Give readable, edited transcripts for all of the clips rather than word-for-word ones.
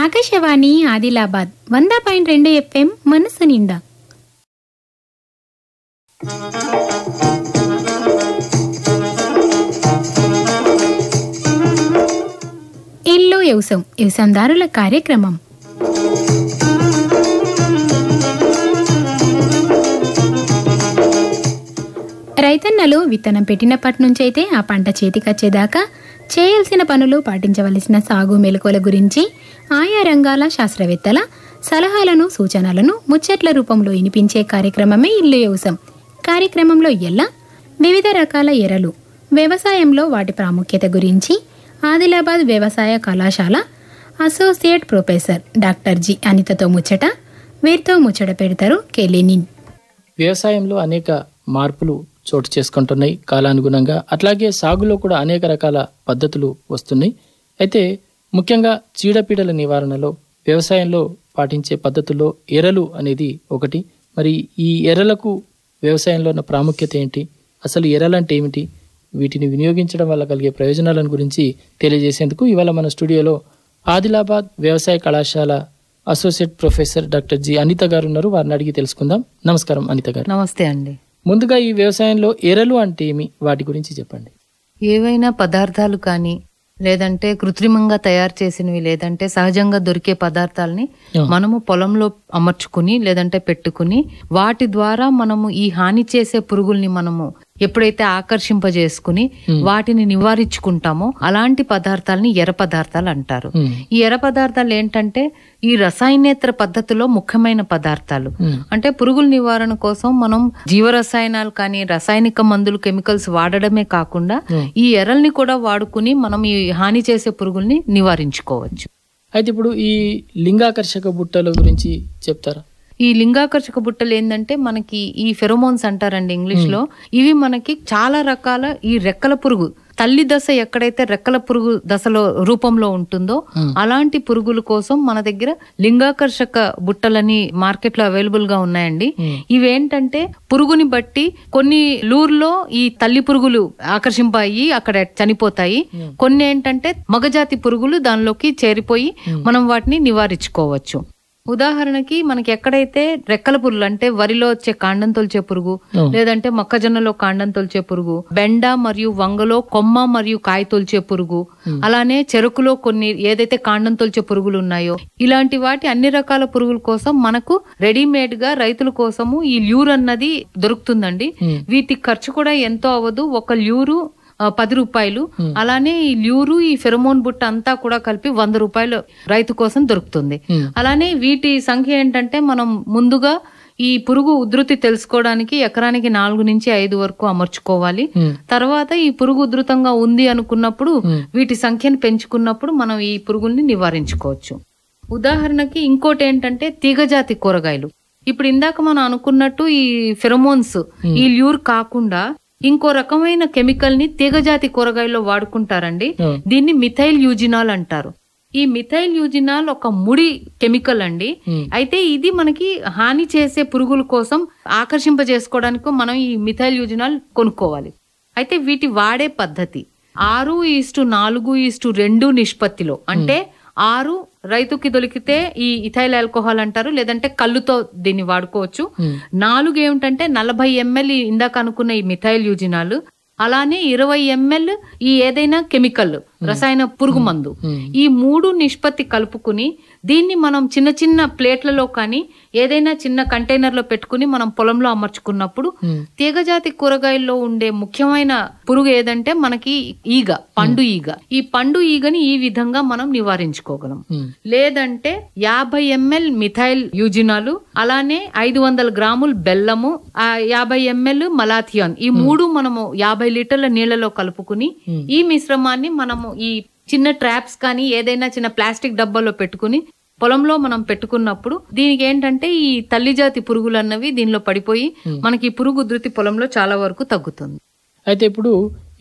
Akashvani Adilabad 100.2 FM మనసు నిండా. ఇల్లు వ్యవసాయదారుల కార్యక్రమం. రైతన్నలు విత్తనం పెట్టినప్పటి నుంచైతే ఆ పంట చేతికొచ్చేదాకా చేయాల్సిన పనులు, పాటించవలసిన సాగు మెలకువల గురించి ఆయా రంగాల శాస్త్రవేత్తల సలహాలను, సూచనలను ముచ్చట్ల రూపంలో వినిపించే కార్యక్రమమే ఇల్లు వ్యవసాయం. కార్యక్రమంలో వివిధ రకాల ఎరలు, వ్యవసాయంలో వాటి ప్రాముఖ్యత గురించి ఆదిలాబాద్ వ్యవసాయ కళాశాల అసోసియేట్ ప్రొఫెసర్ డాక్టర్ జి అనితతో ముచ్చట. వీరితో ముచ్చట పెడతారు కెలినిన్. వ్యవసాయంలో అనేక మార్పులు చోటు చేసుకుంటున్నాయి కాలానుగుణంగా. అట్లాగే సాగులో కూడా అనేక రకాల పద్ధతులు వస్తున్నాయి. అయితే ముఖ్యంగా చీడపీడల నివారణలో వ్యవసాయంలో పాటించే పద్ధతుల్లో ఎరలు అనేది ఒకటి. మరి ఈ ఎరలకు వ్యవసాయంలో ఉన్న ప్రాముఖ్యత ఏంటి, అసలు ఎరలంటే ఏమిటి, వీటిని వినియోగించడం వల్ల కలిగే ప్రయోజనాలను గురించి తెలియజేసేందుకు ఇవాళ మన స్టూడియోలో ఆదిలాబాద్ వ్యవసాయ కళాశాల associate professor doctor G Anitha garu ఉన్నారు. వారిని అడిగి తెలుసుకుందాం. నమస్కారం అనిత గారు. నమస్తే అండి. ముందుగా ఈ వ్యవసాయంలో ఎరలు అంటే ఏమి, వాటి గురించి చెప్పండి. ఏవైనా పదార్థాలు కానీ, లేదంటే కృత్రిమంగా తయారు చేసినవి, లేదంటే సహజంగా దొరికే పదార్థాలని మనము పొలంలో అమర్చుకుని లేదంటే పెట్టుకుని వాటి ద్వారా మనము ఈ హాని చేసే పురుగుల్ని మనము ఎప్పుడైతే ఆకర్షింపజేసుకుని వాటిని నివారించుకుంటామో అలాంటి పదార్థాలని ఎర పదార్థాలు అంటారు. ఈ ఎర పదార్థాలు ఏంటంటే ఈ రసాయనేతర పద్ధతిలో ముఖ్యమైన పదార్థాలు. అంటే పురుగుల నివారణ కోసం మనం జీవరసాయనాలు కానీ, రసాయనిక మందులు, కెమికల్స్ వాడడమే కాకుండా ఈ ఎరల్ని కూడా వాడుకుని మనం ఈ హాని చేసే పురుగుల్ని నివారించుకోవచ్చు. అయితే ఇప్పుడు ఈ లింగాకర్షక బుట్టల గురించి చెప్తారా? ఈ లింగాకర్షక బుట్టలు ఏంటంటే మనకి ఈ ఫెరోమోన్స్ అంటారండి ఇంగ్లీష్ లో. ఇవి మనకి చాలా రకాల ఈ రెక్కల పురుగు తల్లి దశ ఎక్కడైతే రెక్కల పురుగు దశలో రూపంలో ఉంటుందో అలాంటి పురుగుల కోసం మన దగ్గర లింగాకర్షక బుట్టలని మార్కెట్ లో అవైలబుల్ గా ఉన్నాయండి. ఇవేంటంటే పురుగుని బట్టి కొన్ని లూర్లో ఈ తల్లి పురుగులు ఆకర్షింపాయి అక్కడ చనిపోతాయి, కొన్ని ఏంటంటే మగజాతి పురుగులు దానిలోకి చేరిపోయి మనం వాటిని నివారించుకోవచ్చు. ఉదాహరణకి మనకి ఎక్కడైతే రెక్కల పురుగులు అంటే వరిలో వచ్చే కాండం తొలిచే పురుగు, లేదంటే మొక్కజొన్నలో కాండం తొలిచే పురుగు, బెండ మరియు వంగలో కొమ్మ మరియు కాయ తొలిచే పురుగు, అలానే చెరుకులో కొన్ని ఏదైతే కాండం తొలిచే పురుగులు ఉన్నాయో ఇలాంటి వాటి అన్ని రకాల పురుగుల కోసం మనకు రెడీమేడ్ గా రైతుల కోసము ఈ ల్యూర్ అన్నది దొరుకుతుందండి. వీటి ఖర్చు కూడా ఎంతో అవ్వదు. ఒక ల్యూరు 10 రూపాయలు. అలానే ఈ ల్యూరు, ఈ ఫెరమోన్ బుట్ట అంతా కూడా కలిపి 100 రూపాయలు రైతు కోసం దొరుకుతుంది. అలానే వీటి సంఖ్య ఏంటంటే మనం ముందుగా ఈ పురుగు ఉధృతి తెలుసుకోవడానికి ఎకరానికి 4 నుంచి 5 వరకు అమర్చుకోవాలి. తర్వాత ఈ పురుగు ఉధృతంగా ఉంది అనుకున్నప్పుడు వీటి సంఖ్యను పెంచుకున్నప్పుడు మనం ఈ పురుగుల్ని నివారించుకోవచ్చు. ఉదాహరణకి ఇంకోటి ఏంటంటే తీగజాతి కూరగాయలు. ఇప్పుడు ఇందాక మనం అనుకున్నట్టు ఈ ఫెరమోన్స్ ఈ ల్యూర్ కాకుండా ఇంకో రకమైన కెమికల్ ని తీగజాతి కూరగాయల్లో వాడుకుంటారండి. దీన్ని మిథైల్ యూజినాల్ అంటారు. ఈ మిథైల్ యూజినాల్ ఒక ముడి కెమికల్ అండి. అయితే ఇది మనకి హాని చేసే పురుగుల కోసం ఆకర్షింపజేసుకోవడానికి మనం ఈ మిథైల్ యూజినాల్ కొనుక్కోవాలి. అయితే వీటి వాడే పద్ధతి 6:4:2 నిష్పత్తిలో, అంటే 6 రైతుకి దొరికితే ఈ ఇథైల్ ఆల్కహాల్ అంటారు, లేదంటే కళ్ళుతో దీన్ని వాడుకోవచ్చు. 4 ఏమిటంటే 40 ml ఇందాక అనుకున్న ఈ మిథైల్ యూజినాల్, అలానే 20 ml ఈ ఏదైనా కెమికల్ రసాయన పురుగు మందు. ఈ 3 నిష్పత్తి కలుపుకుని దీన్ని మనం చిన్న చిన్న ప్లేట్లలో కానీ ఏదైనా చిన్న కంటైనర్ లో పెట్టుకుని మనం పొలంలో అమర్చుకున్నప్పుడు తీగజాతి కూరగాయల్లో ఉండే ముఖ్యమైన పురుగు ఏదంటే మనకి ఈగ, పండు ఈగ. ఈ పండు ఈగని ఈ విధంగా మనం నివారించుకోగలం. లేదంటే 50 ml మిథైల్ యూజినాలు, అలానే 500 గ్రాములు బెల్లము, 50 ml మలాథియాన్, ఈ 3 మనము 50 లీటర్ల నీళ్లలో కలుపుకుని ఈ మిశ్రమాన్ని మనము ఈ చిన్న ట్రాప్స్ కానీ ఏదైనా చిన్న ప్లాస్టిక్ డబ్బాలో పెట్టుకుని పొలంలో మనం పెట్టుకున్నప్పుడు దీనికి ఏంటంటే ఈ తల్లిజాతి పురుగులు అన్నవి దీనిలో పడిపోయి మనకి ఈ పురుగు ఉధృతి పొలంలో చాలా వరకు తగ్గుతుంది. అయితే ఇప్పుడు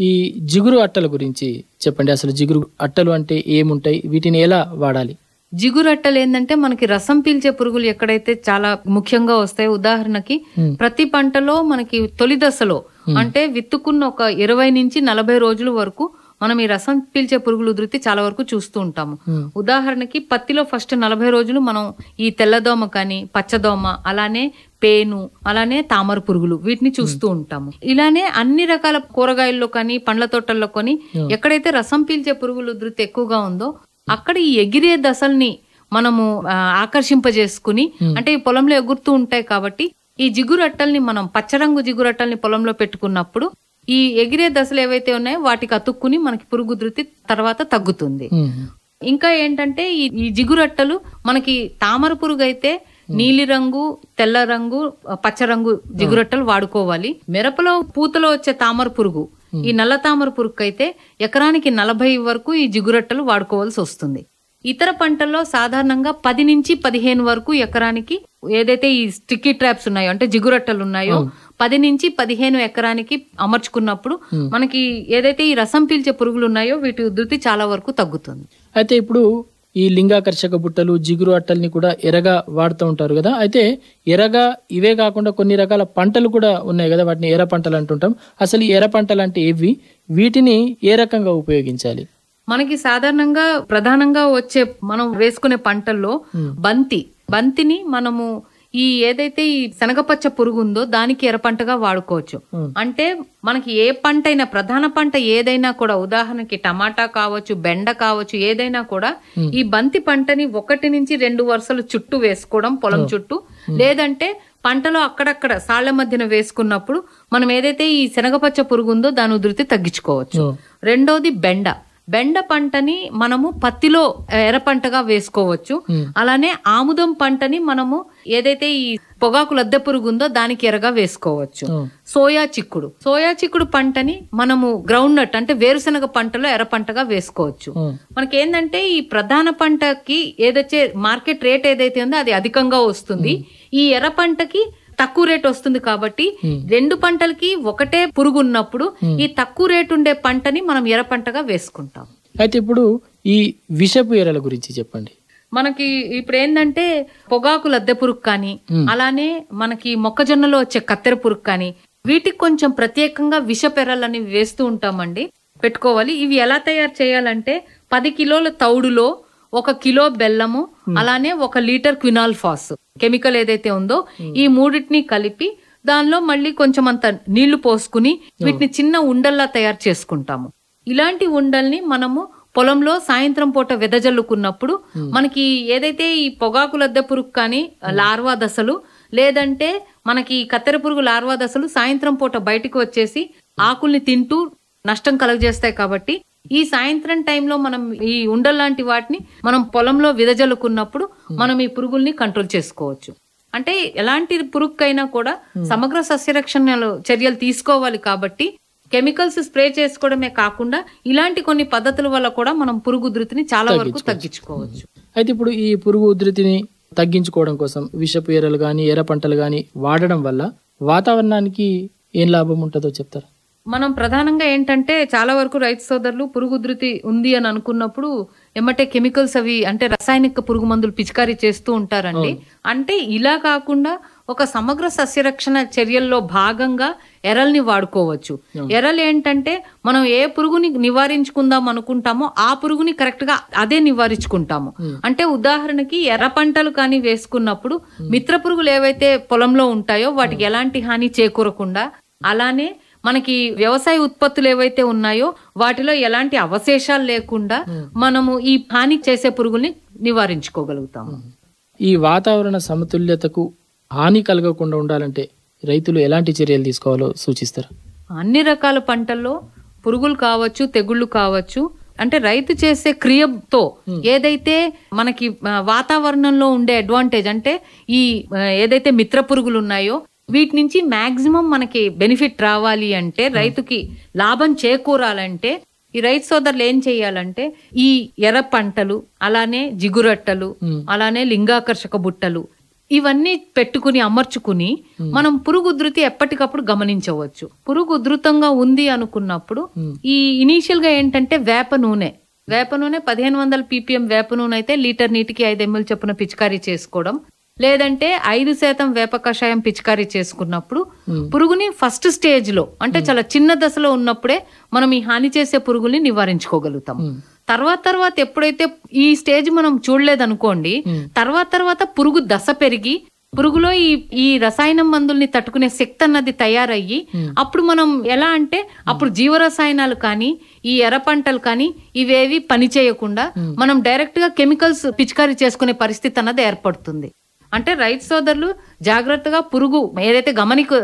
ఈ జిగురు అట్టల గురించి చెప్పండి. అసలు జిగురు అట్టలు అంటే ఏముంటాయి, వీటిని ఎలా వాడాలి? జిగురు అట్టలు ఏంటంటే మనకి రసం పీల్చే పురుగులు ఎక్కడైతే చాలా ముఖ్యంగా వస్తాయి. ఉదాహరణకి ప్రతి పంటలో మనకి తొలి దశలో అంటే విత్తుకున్న ఒక 20 నుంచి 40 రోజుల వరకు మనం ఈ రసం పీల్చే పురుగుల ఉధృతి చాలా వరకు చూస్తూ ఉంటాము. ఉదాహరణకి పత్తిలో ఫస్ట్ 40 రోజులు మనం ఈ తెల్లదోమ కానీ పచ్చదోమ, అలానే పేను, అలానే తామర పురుగులు, వీటిని చూస్తూ ఉంటాము. ఇలానే అన్ని రకాల కూరగాయల్లో కానీ పండ్ల తోటల్లో కానీ ఎక్కడైతే రసం పీల్చే పురుగుల ఉధృతి ఎక్కువగా ఉందో అక్కడ ఈ ఎగిరే దశల్ని మనము ఆకర్షింపజేసుకుని, అంటే ఈ పొలంలో ఎగురుతూ ఉంటాయి కాబట్టి ఈ జిగురట్టల్ని మనం పచ్చరంగు జిగురట్టల్ని పొలంలో పెట్టుకున్నప్పుడు ఈ ఎగిరే దశలు ఏవైతే ఉన్నాయో వాటికి అతుక్కుని మనకి పురుగు ఉధృతి తర్వాత తగ్గుతుంది. ఇంకా ఏంటంటే ఈ జిగురట్టలు మనకి తామర పురుగు అయితే నీలి రంగు, తెల్ల రంగు, పచ్చ రంగు జిగురట్టలు వాడుకోవాలి. మిరపలో పూతలో వచ్చే తామర పురుగు, ఈ నల్ల తామర పురుగు అయితే ఎకరానికి 40 వరకు ఈ జిగురట్టలు వాడుకోవాల్సి వస్తుంది. ఇతర పంటల్లో సాధారణంగా 10 నుంచి 15 వరకు ఎకరానికి ఏదైతే ఈ స్టిక్కీ ట్రాప్స్ ఉన్నాయో అంటే జిగురట్టలు ఉన్నాయో 10 నుంచి 15 ఎకరానికి అమర్చుకున్నప్పుడు మనకి ఏదైతే ఈ రసం పీల్చే పురుగులు ఉన్నాయో వీటి ఉధృతి చాలా వరకు తగ్గుతుంది. అయితే ఇప్పుడు ఈ లింగాకర్షక బుట్టలు, జిగురు అట్టల్ని కూడా ఎరగా వాడుతూ ఉంటారు కదా. అయితే ఎరగా ఇవే కాకుండా కొన్ని రకాల పంటలు కూడా ఉన్నాయి కదా, వాటిని ఎర్ర పంటలు అంటుంటాం. అసలు ఈ ఎర్ర పంటలు అంటే ఏవి, వీటిని ఏ రకంగా ఉపయోగించాలి? మనకి సాధారణంగా ప్రధానంగా వచ్చే మనం వేసుకునే పంటల్లో బంతిని మనము ఈ ఏదైతే ఈ శనగపచ్చ పురుగు ఉందో దానికి ఎర్ర పంటగా వాడుకోవచ్చు. అంటే మనకి ఏ పంట అయినా, ప్రధాన పంట ఏదైనా కూడా, ఉదాహరణకి టమాటా కావచ్చు, బెండ కావచ్చు, ఏదైనా కూడా ఈ బంతి పంటని 1 నుంచి 2 వరుసలు చుట్టూ వేసుకోవడం పొలం చుట్టూ, లేదంటే పంటలో అక్కడక్కడ సాళ్ల మధ్యన వేసుకున్నప్పుడు మనం ఏదైతే ఈ శనగపచ్చ పురుగు ఉందో దాని ఉధృతి తగ్గించుకోవచ్చు. రెండోది బెండ పంటని మనము పత్తిలో ఎర్ర పంటగా వేసుకోవచ్చు. అలానే ఆముదం పంటని మనము ఏదైతే ఈ పొగాకు లద్దె పురుగు ఉందో దానికి ఎర్రగా వేసుకోవచ్చు. సోయా చిక్కుడు పంటని మనము గ్రౌండ్ నట్ అంటే వేరుశనగ పంటలో ఎర్ర పంటగా వేసుకోవచ్చు. మనకి ఏంటంటే ఈ ప్రధాన పంటకి ఏదైతే మార్కెట్ రేట్ ఏదైతే ఉందో అది అధికంగా వస్తుంది, ఈ ఎర్ర పంటకి తక్కువ రేట్ వస్తుంది. కాబట్టి 2 పంటలకి ఒకటే పురుగు ఉన్నప్పుడు ఈ తక్కువ రేట్ ఉండే పంటని మనం ఎర్ర పంటగా వేసుకుంటాం. అయితే ఇప్పుడు ఈ విషపు ఎర్రల గురించి చెప్పండి. మనకి ఇప్పుడు ఏంటంటే పొగాకు లద్దె పురుగు కానీ, అలానే మనకి మొక్కజొన్నలో వచ్చే కత్తెర పురుగు కానీ, వీటికి కొంచెం ప్రత్యేకంగా విషపెర్రలని వేస్తూ ఉంటామండి, పెట్టుకోవాలి. ఇవి ఎలా తయారు చేయాలంటే 10 కిలోల తౌడులో 1 కిలో బెల్లము, అలానే 1 లీటర్ క్వినాల్ ఫాస్ కెమికల్ ఏదైతే ఉందో ఈ మూడింటిని కలిపి దానిలో మళ్ళీ కొంచెం అంత నీళ్లు పోసుకుని వీటిని చిన్న ఉండల్లా తయారు చేసుకుంటాము. ఇలాంటి ఉండల్ని మనము పొలంలో సాయంత్రం పూట వెదజల్లుకున్నప్పుడు మనకి ఏదైతే ఈ పొగాకు లద్దె పురుగు కానీ లార్వా దశలు, లేదంటే మనకి కత్తెర పురుగు లార్వా దశలు సాయంత్రం పూట బయటకు వచ్చేసి ఆకుల్ని తింటూ నష్టం కలుగజేస్తాయి. కాబట్టి ఈ సాయంత్రం టైంలో మనం ఈ ఉండల్లాంటి వాటిని మనం పొలంలో విదజల్లుకున్నప్పుడు మనం ఈ పురుగుల్ని కంట్రోల్ చేసుకోవచ్చు. అంటే ఎలాంటి పురుగుకైనా కూడా సమగ్ర సస్యరక్షణ చర్యలు తీసుకోవాలి. కాబట్టి కెమికల్స్ స్ప్రే చేసుకోవడమే కాకుండా ఇలాంటి కొన్ని పద్ధతుల వల్ల కూడా మనం పురుగు ఉధృతిని చాలా వరకు తగ్గించుకోవచ్చు. అయితే ఇప్పుడు ఈ పురుగు ఉధృతిని తగ్గించుకోవడం కోసం విషపు ఎర్రలు గాని ఎర్ర పంటలు గాని వాడడం వల్ల వాతావరణానికి ఏం లాభం ఉంటుందో చెప్తారా? మనం ప్రధానంగా ఏంటంటే చాలా వరకు రైతు సోదరులు పురుగు ఉధృతి ఉంది అని అనుకున్నప్పుడు ఎమ్మటే కెమికల్స్ అవి అంటే రసాయనిక పురుగు మందులు పిచికారీ చేస్తూ ఉంటారండి. అంటే ఇలా కాకుండా ఒక సమగ్ర సస్యరక్షణ చర్యల్లో భాగంగా ఎర్రల్ని వాడుకోవచ్చు. ఎర్రలు ఏంటంటే మనం ఏ పురుగుని నివారించుకుందాం అనుకుంటామో ఆ పురుగుని కరెక్ట్ గా అదే నివారించుకుంటాము. అంటే ఉదాహరణకి ఎర్ర పంటలు కానీ వేసుకున్నప్పుడు మిత్ర పురుగులు ఏవైతే పొలంలో ఉంటాయో వాటికి ఎలాంటి హాని చేకూరకుండా, అలానే మనకి వ్యవసాయ ఉత్పత్తులు ఏవైతే ఉన్నాయో వాటిలో ఎలాంటి అవశేషాలు లేకుండా మనము ఈ హాని చేసే పురుగుల్ని నివారించుకోగలుగుతాము. ఈ వాతావరణ సమతుల్యతకు హాని కలగకుండా ఉండాలంటే రైతులు ఎలాంటి చర్యలు తీసుకోవాలో సూచిస్తారు? అన్ని రకాల పంటల్లో పురుగులు కావచ్చు, తెగుళ్లు కావచ్చు, అంటే రైతు చేసే క్రియతో ఏదైతే మనకి వాతావరణంలో ఉండే అడ్వాంటేజ్ అంటే ఈ ఏదైతే మిత్ర పురుగులు ఉన్నాయో వీటి నుంచి మాక్సిమం మనకి బెనిఫిట్ రావాలి అంటే, రైతుకి లాభం చేకూరాలంటే ఈ రైతు సోదరులు ఏం చెయ్యాలంటే ఈ ఎర్ర పంటలు, అలానే జిగురట్టలు, అలానే లింగాకర్షక బుట్టలు ఇవన్నీ పెట్టుకుని అమర్చుకుని మనం పురుగు ఉధృతి ఎప్పటికప్పుడు గమనించవచ్చు. పురుగు ఉధృతంగా ఉంది అనుకున్నప్పుడు ఈ ఇనీషియల్ గా ఏంటంటే వేప నూనె 1500 ppm వేప నూనె అయితే లీటర్ నీటికి 5 ml చొప్పున పిచికారీ చేసుకోవడం. లేదంటే 5% వేప కషాయం పిచికారీ చేసుకున్నప్పుడు పురుగుని ఫస్ట్ స్టేజ్ లో అంటే చాలా చిన్న దశలో ఉన్నప్పుడే మనం ఈ హాని చేసే పురుగుల్ని నివారించుకోగలుగుతాం. తర్వాత ఎప్పుడైతే ఈ స్టేజ్ మనం చూడలేదనుకోండి, తర్వాత పురుగు దశ పెరిగి పురుగులో ఈ రసాయనం మందుల్ని తట్టుకునే శక్తి అన్నది తయారయ్యి అప్పుడు మనం ఎలా అంటే అప్పుడు జీవరసాయనాలు కానీ ఈ ఎర్ర పంటలు కానీ ఇవేవి పని చేయకుండా మనం డైరెక్ట్ గా కెమికల్స్ పిచికారీ చేసుకునే పరిస్థితి అన్నది ఏర్పడుతుంది. అంటే రైతు సోదరులు జాగ్రత్తగా పురుగు ఏదైతే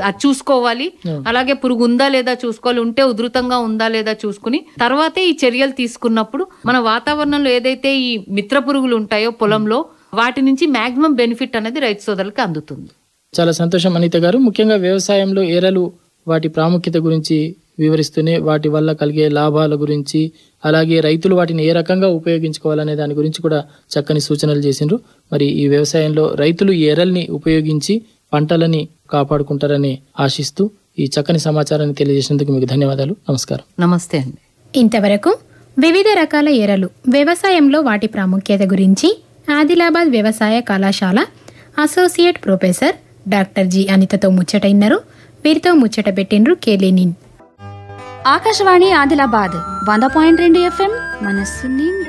అది చూసుకోవాలి, అలాగే పురుగు ఉందా లేదా చూసుకోవాలి, ఉంటే ఉధృతంగా ఉందా లేదా చూసుకుని తర్వాతే ఈ చర్యలు తీసుకున్నప్పుడు మన వాతావరణంలో ఏదైతే ఈ మిత్ర పురుగులు ఉంటాయో పొలంలో వాటి నుంచి మాక్సిమం బెనిఫిట్ అనేది రైతు సోదరులకు అందుతుంది. చాలా సంతోషం అనిత గారు. ముఖ్యంగా వ్యవసాయంలో ఎరలు వాటి ప్రాముఖ్యత గురించి వివరిస్తూనే వాటి వల్ల కలిగే లాభాల గురించి, అలాగే రైతులు వాటిని ఏ రకంగా ఉపయోగించుకోవాలనే దాని గురించి కూడా చక్కని సూచనలు చేసిండ్రు. మరి ఈ వ్యవసాయంలో రైతులు ఈ ఎరల్ని ఉపయోగించి పంటలని కాపాడుకుంటారని ఆశిస్తూ ఈ చక్కని సమాచారాన్ని తెలియజేసినందుకు మీకు ధన్యవాదాలు. నమస్కారం. నమస్తే అండి. ఇంతవరకు వివిధ రకాల ఎరలు వ్యవసాయంలో వాటి ప్రాముఖ్యత గురించి ఆదిలాబాద్ వ్యవసాయ కళాశాల అసోసియేట్ ప్రొఫెసర్ డాక్టర్ జి అనితతో ముచ్చటైనారు. వీరితో ముచ్చట పెట్టిండ్రు కేలేనిన్. ఆకాశవాణి ఆదిలాబాద్ 100.2 FM మనస్సు నిండా.